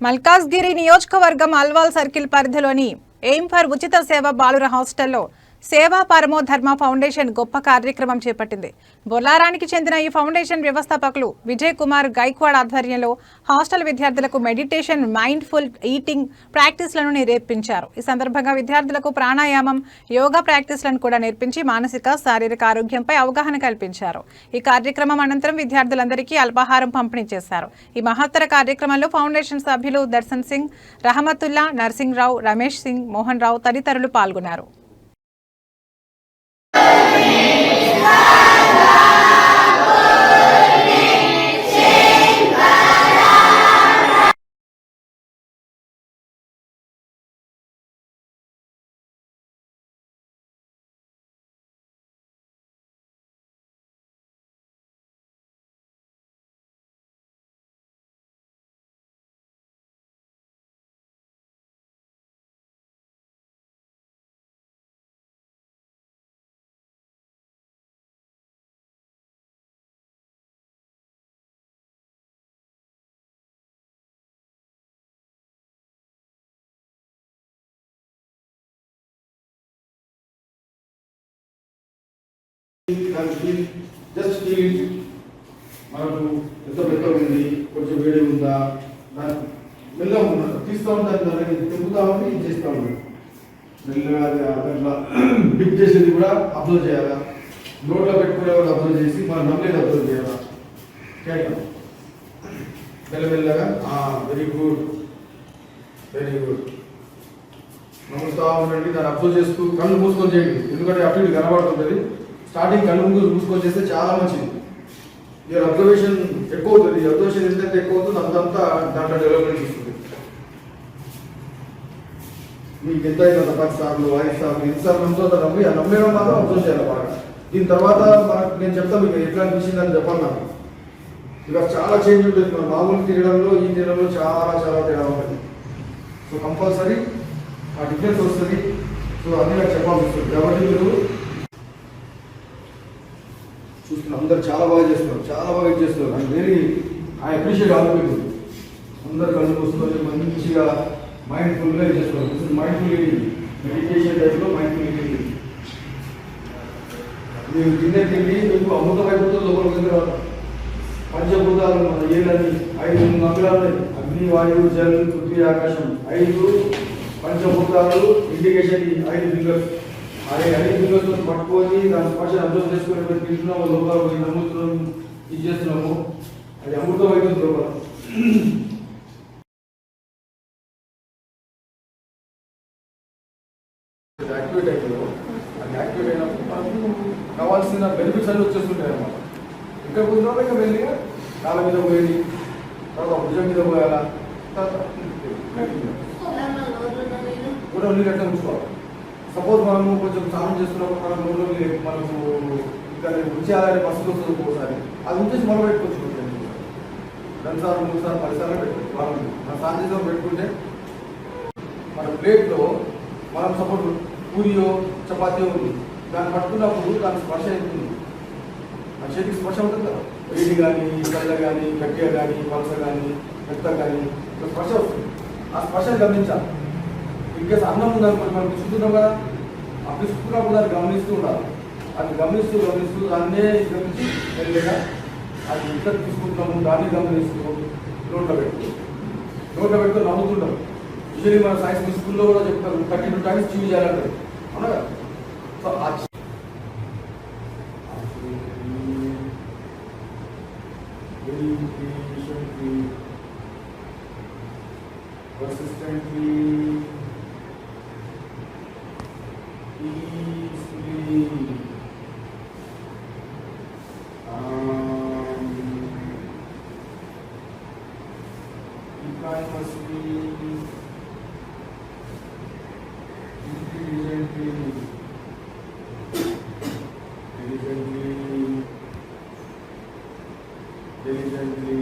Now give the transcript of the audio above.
మల్కాజ్గిరి నియోజకవర్గం అల్వాల్ సర్కిల్ పరిధిలోని aim for ఉచిత సేవ బాలుర హాస్టల్లో సేవా పరమో ధర్మ ఫౌండేషన్ గొప్ప కార్యక్రమం చేపట్టింది. బొల్లారానికి చెందిన ఈ ఫౌండేషన్ వ్యవస్థాపకులు విజయ్ కుమార్ గైక్వాడ్ ఆధ్వర్యంలో హాస్టల్ విద్యార్థులకు మెడిటేషన్, మైండ్ఫుల్ ఈటింగ్ ప్రాక్టీస్లను నేర్పించారు. ఈ సందర్భంగా విద్యార్థులకు ప్రాణాయామం, యోగా ప్రాక్టీస్లను కూడా నేర్పించి మానసిక, శారీరక ఆరోగ్యంపై అవగాహన కల్పించారు. ఈ కార్యక్రమం అనంతరం విద్యార్థులందరికీ అల్పాహారం పంపిణీ చేశారు. ఈ మహత్తర కార్యక్రమంలో ఫౌండేషన్ సభ్యులు దర్శన్ సింగ్, రహమతుల్లా, నర్సింగ్ రావు, రమేష్ సింగ్, మోహన్ రావు తదితరులు పాల్గొన్నారు. జస్ట్ ఫీల్ మనకు ఎంత బెటర్ ఉంది, కొంచెం వేడి ఉందా, మెల్లగా ఉన్నాడు తీస్తూ ఉంటాను, దాన్ని తెంపుతా ఉంటే ఇది చేస్తూ ఉంటాడు. మెల్లగా అట్లా డిప్ చేసేది కూడా అబ్జర్వ్ చేయాలా, నోట్లో పెట్టుకునే వాళ్ళు అబ్జర్వ్ చేసి మనం నమ్మలేదు అబ్జర్వ్ చేయాలా. మెల్లమెల్లగా వెరీ గుడ్ వెరీ గుడ్ నమ్ముతా ఉండండి. దాన్ని అబ్జర్వ్ చేస్తూ కళ్ళు మూసుకొని చేయండి, ఎందుకంటే అటు ఇటు కనబడుతుంటుంది. స్టార్టింగ్ కళ్ళు మూసుకొని చేస్తే చాలా మంచిది. your అబ్జర్వేషన్ ఎక్కువ అవుతుంది. అబ్జర్వేషన్ ఎందుకంటే ఎక్కువ అవుతుంది అంతంతా దాంట్లో డెవలప్మెంట్ ఇస్తుంది. మీకు ఎంత అయినా 10 సార్లు 5 సార్లు 10 సార్లు నమ్మి ఆ నమ్మేయడం మాత్రం అబ్జర్వ్ చేయాలి బాగా. దీని తర్వాత మనకు నేను చెప్తాను మీకు ఎట్లా అనిపించింది అని చెప్పాలి. నాకు ఇక చాలా చేంజ్ ఉంటుంది. మన మామూలు తిరగడంలో ఈ తిరగడంలో చాలా చాలా తేడా ఉంటుంది. సో కంపల్సరీ ఆ డిఫరెన్స్ వస్తుంది. సో అన్నీ నాకు చెప్పాల్సి వస్తుంది. కాబట్టి మీరు చూస్తున్నారు, అందరు చాలా బాగా చేస్తున్నారు, చాలా బాగా చేస్తున్నారు. And very I appreciate all people. అందరు కళ్ళు వస్తున్నారు, మంచిగా మైండ్ఫుల్గా చేస్తున్నారు. This is mindful eating, meditation టైప్లో మైండ్ఫుల్ ఈటింగ్. మీరు తినే తిండి మీకు అమృతం అయిపోతుంది. లోపలికి తర్వాత పంచభూతాలు మన ఏళ్ళని 5 అంగుళాలు ఉన్నాయి. అగ్ని, వాయువు, జల్, పృథ్వీ, ఆకాశం 5 పంచభూతాలు. Indication 5 fingers. అదే 5 ఫింగర్స్ పట్టుకొని దాని స్పర్శను అబ్జర్వ్ చేసుకుని తింటున్నాము, లోపల పోయి నమ్ముతున్నాము, ఇది చేస్తున్నాము. అది అమృతం అవుతుంది లోపల. యాక్టివేట్ అయిపోయిందో అది యాక్టివేట్ అయినప్పుడు మనకు కావాల్సిన బెనిఫిట్స్ అన్నీ వచ్చేస్తుంటాయి అన్నమాట. ఇక్కడ కూర్చున్నా ఇంకా వెళ్ళిగా కాళ్ళ మీద పోయేది, తర్వాత భుజం మీద పోయాలా, కూడా నీళ్ళు ఎట్లా ఉంచుకోవాలి. సపోజ్ మనము కొంచెం స్నానం చేస్తున్నప్పుడు మనం నూనె మనకు ఇంకా ఉంచేయాలని బస్సులు వస్తుంది ఒక్కోసారి, అది ఉంచేసి మనం పెట్టుకోవచ్చు. 2 సార్లు 3 సార్లు 10 సార్లు పెట్టుకోవచ్చు. బాగుంది. మనం స్నానం చేసిన పెట్టుకుంటే మన ప్లేట్లో మనం సపోజ్ పూరియో చపాతీయో ఉంది, దాన్ని పట్టుకున్నప్పుడు దాని స్పర్శ అవుతుంది. ఆ చేతికి స్పర్శ ఉంటుంది కదా, వేడి కానీ చల్ల కానీ గట్టిగా కానీ పలస కానీ మెత్త కానీ స్పర్శ వస్తుంది. ఆ స్పర్శను గమనించాలి. ఇంకేస్ అన్నం ఉందనుకోండి, మనం చూస్తున్నాం కదా, ఆ పిసుకున్నప్పుడు దాన్ని గమనిస్తూ ఉండాలి. అది గమనిస్తూ దాన్నే గమనించి వెళ్ళగా అది ఇక్కడ తీసుకుంటున్నాము, దాన్ని గమనిస్తూ నోట్లో పెట్టుకొని నవ్వుతుంటాం. యూజువల్లీ మన సైన్స్ స్కూల్లో కూడా చెప్తారు 32 టైమ్స్ చూజ్ చేయాలంటారు, అవునా కదా. So persistently, peacefully, economously, intelligently, diligently,